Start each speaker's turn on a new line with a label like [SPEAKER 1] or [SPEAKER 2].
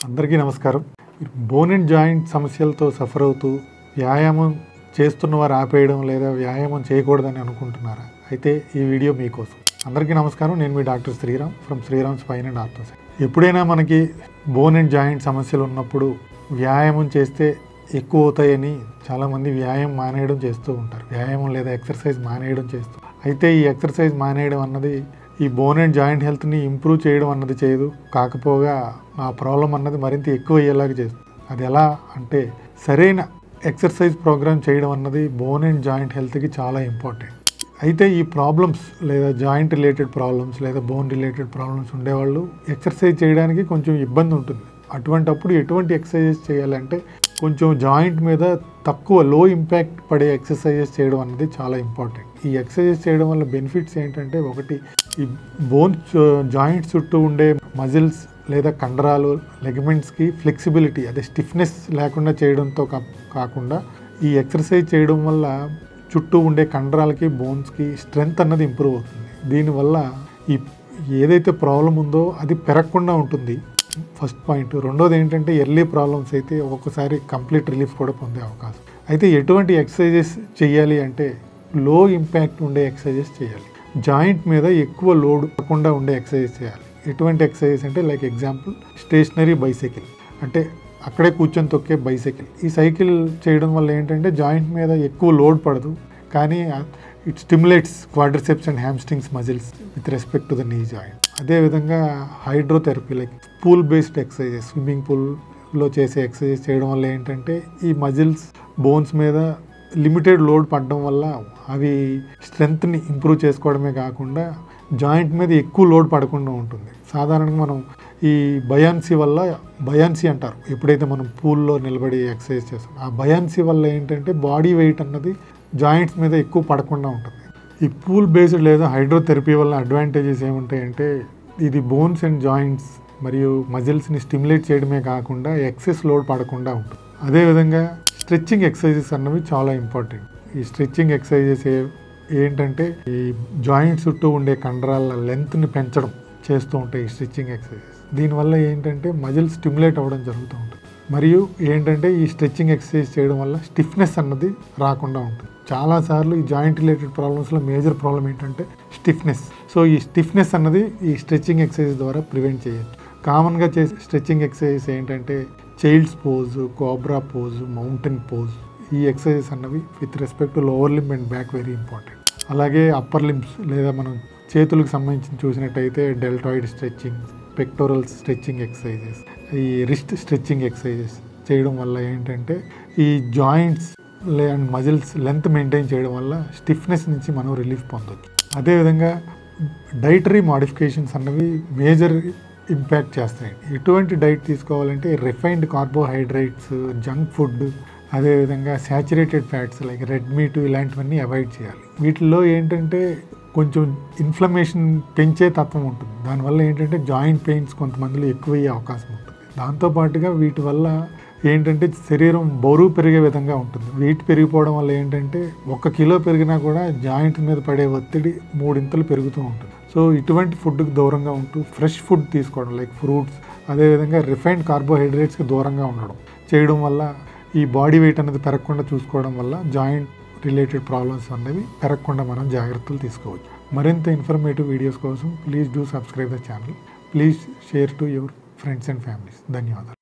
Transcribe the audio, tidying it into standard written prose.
[SPEAKER 1] అందరికీ నమస్కారం. Bone and joint సమస్యలతో సఫర్ అవుతూ వ్యాయామం చేస్తున్నవారు ఆపేయడం లేదా వ్యాయామం చేయకూడదని అనుకుంటున్నారా? అయితే ఈ వీడియో మీకోసం. అందరికీ నమస్కారం. నేను మీ doctor Sriram from Sriram spine and ortho. ఎప్పుడైనా మనకి బోన్ అండ్ జాయింట్ సమస్యలు ఉన్నప్పుడు వ్యాయామం చేస్తే ఎక్కువ అవుతాయని చాలామంది వ్యాయామం మానేయడం చేస్తూ ఉంటారు. వ్యాయామం లేదా ఎక్సర్సైజ్ మానేయడం చేస్తూ. అయితే ఈ ఎక్సర్సైజ్ మానేయడం అన్నది ఈ బోన్ అండ్ జాయింట్ హెల్త్ని ఇంప్రూవ్ చేయడం అన్నది చేయదు, కాకపోగా ఆ ప్రాబ్లం అన్నది మరింత ఎక్కువ అయ్యేలాగా చేస్తుంది. అది ఎలా అంటే, సరైన ఎక్సర్సైజ్ ప్రోగ్రామ్ చేయడం అన్నది బోన్ అండ్ జాయింట్ హెల్త్కి చాలా ఇంపార్టెంట్. అయితే ఈ ప్రాబ్లమ్స్ లేదా జాయింట్ రిలేటెడ్ ప్రాబ్లమ్స్ లేదా బోన్ రిలేటెడ్ ప్రాబ్లమ్స్ ఉండేవాళ్ళు ఎక్సర్సైజ్ చేయడానికి కొంచెం ఇబ్బంది ఉంటుంది. అటువంటప్పుడు ఎటువంటి ఎక్సర్సైజెస్ చేయాలంటే, కొంచెం జాయింట్ మీద తక్కువ లో ఇంపాక్ట్ పడే ఎక్సర్సైజెస్ చేయడం అన్నది చాలా ఇంపార్టెంట్. ఈ ఎక్సర్సైజెస్ చేయడం వల్ల బెనిఫిట్స్ ఏంటంటే, ఒకటి, ఈ బోన్స్ జాయింట్స్ చుట్టూ ఉండే మజిల్స్ లేదా కండరాలు లెగమెంట్స్కి ఫ్లెక్సిబిలిటీ, అదే స్టిఫ్నెస్ లేకుండా చేయడంతో కాకుండా ఈ ఎక్సర్సైజ్ చేయడం వల్ల చుట్టూ ఉండే కండరాలకి బోన్స్కి స్ట్రెంగ్త్ అన్నది ఇంప్రూవ్ అవుతుంది. దీనివల్ల ఈ ఏదైతే ప్రాబ్లం ఉందో అది పెరగకుండా ఉంటుంది. First point. రెండోది ఏంటంటే, ఎర్లీ ప్రాబ్లమ్స్ అయితే ఒక్కొక్కసారి కంప్లీట్ రిలీఫ్ కూడా పొందే అవకాశం. అయితే ఎటువంటి ఎక్సర్సైజెస్ చేయాలి అంటే, లో ఇంపాక్ట్ ఉండే ఎక్సర్సైజెస్ చేయాలి. జాయింట్ మీద ఎక్కువ లోడ్ కాకుండా ఉండే ఎక్సర్సైజ్ చేయాలి. ఎటువంటి ఎక్సర్సైజ్ అంటే, లైక్ ఎగ్జాంపుల్ స్టేషనరీ బైసైకిల్, అంటే అక్కడే కూర్చొని తొక్కే బైసైకిల్. ఈ సైకిల్ చేయడం వల్ల ఏంటంటే జాయింట్ మీద ఎక్కువ లోడ్ పడదు, కానీ it stimulates quadriceps and hamstrings muscles with respect to the knee joint. అదేవిధంగా hydrotherapy, like pool based exercises, swimming పూల్లో చేసే ఎక్సర్సైజ్ చేయడం వల్ల ఏంటంటే ఈ మజిల్స్ బోన్స్ మీద లిమిటెడ్ లోడ్ పడడం వల్ల అవి స్ట్రెంగ్త్ని ఇంప్రూవ్ చేసుకోవడమే కాకుండా జాయింట్ మీద ఎక్కువ లోడ్ పడకుండా ఉంటుంది. సాధారణంగా మనం ఈ బయాన్సీ అంటారు, ఎప్పుడైతే మనం పూల్లో నిలబడి ఎక్సర్సైజ్ చేస్తాం, ఆ బయాన్సీ వల్ల ఏంటంటే బాడీ వెయిట్ అన్నది జాయింట్స్ మీద ఎక్కువ పడకుండా ఉంటుంది. ఈ పూల్ బేస్డ్ లేదా హైడ్రోథెరపీ వల్ల అడ్వాంటేజెస్ ఏముంటాయంటే, ఇది బోన్స్ అండ్ జాయింట్స్ మరియు మజిల్స్ని స్టిమ్యులేట్ చేయడమే కాకుండా ఎక్సెస్ లోడ్ పడకుండా ఉంటుంది. అదేవిధంగా స్ట్రెచ్చింగ్ ఎక్సర్సైజెస్ అన్నవి చాలా ఇంపార్టెంట్. ఈ స్ట్రెచ్చింగ్ ఎక్సర్సైజెస్ ఏంటంటే, ఈ జాయింట్స్ చుట్టూ ఉండే కండరాల లెంత్ని పెంచడం చేస్తూ ఉంటాయి ఈ స్ట్రెచ్చింగ్ ఎక్సర్సైజెస్. దీనివల్ల ఏంటంటే మజిల్ స్టిమ్యులేట్ అవ్వడం జరుగుతూ ఉంటుంది. మరియు ఏంటంటే ఈ స్ట్రెచ్చింగ్ ఎక్సర్సైజ్ చేయడం వల్ల స్టిఫ్నెస్ అన్నది రాకుండా ఉంటుంది. చాలాసార్లు ఈ జాయింట్ రిలేటెడ్ ప్రాబ్లమ్స్లో మేజర్ ప్రాబ్లం ఏంటంటే స్టిఫ్నెస్. సో ఈ స్టిఫ్నెస్ అన్నది ఈ స్ట్రెచ్చింగ్ ఎక్సర్సైజ్ ద్వారా ప్రివెంట్ చేయొచ్చు. కామన్గా చేసే స్ట్రెచ్చింగ్ ఎక్సర్సైజ్ ఏంటంటే child's pose, cobra pose, mountain pose. ఈ ఎక్సర్సైజెస్ అన్నవి with respect to lower limb and back very important. అలాగే అప్పర్ లింబ్స్ లేదా మనం చేతులకు సంబంధించి చూసినట్టయితే deltoid stretching, pectoral stretching exercises, ఈ రిస్ట్ స్ట్రెచ్చింగ్ ఎక్సర్సైజెస్ చేయడం వల్ల ఏంటంటే ఈ joints and muscles length maintain చేయడం వల్ల స్టిఫ్నెస్ నుంచి మనం రిలీఫ్ పొందొచ్చు. అదేవిధంగా డైటరీ మోడిఫికేషన్స్ అన్నవి మేజర్ ఇంపాక్ట్ చేస్తాయి. ఎటువంటి డైట్ తీసుకోవాలంటే, రిఫైన్డ్ కార్బోహైడ్రేట్స్, జంక్ ఫుడ్, అదేవిధంగా saturated fats like red meat ఇలాంటివన్నీ అవాయిడ్ చేయాలి. వీటిల్లో ఏంటంటే కొంచెం ఇన్ఫ్లమేషన్ పెంచే తత్వం ఉంటుంది. దానివల్ల ఏంటంటే జాయింట్ పెయిన్స్ కొంతమందిలో ఎక్కువయ్యే అవకాశం ఉంటుంది. దాంతోపాటుగా వీటి వల్ల ఏంటంటే శరీరం బరువు పెరిగే విధంగా ఉంటుంది. వెయిట్ పెరిగిపోవడం వల్ల ఏంటంటే 1 కిలో పెరిగినా కూడా జాయింట్ మీద పడే ఒత్తిడి 3 ఇంతలు పెరుగుతూ ఉంటుంది. సో ఇటువంటి ఫుడ్కి దూరంగా ఉంటూ ఫ్రెష్ ఫుడ్ తీసుకోవడం, లైక్ ఫ్రూట్స్, అదేవిధంగా రిఫైన్డ్ కార్బోహైడ్రేట్స్కి దూరంగా ఉండడం చేయడం వల్ల ఈ బాడీ వెయిట్ అనేది పెరగకుండా చూసుకోవడం వల్ల జాయింట్ రిలేటెడ్ ప్రాబ్లమ్స్ అనేవి పెరగకుండా మనం జాగ్రత్తలు తీసుకోవచ్చు. మరింత ఇన్ఫర్మేటివ్ వీడియోస్ కోసం please do subscribe the channel. Please share to your friends and families. ధన్యవాదాలు.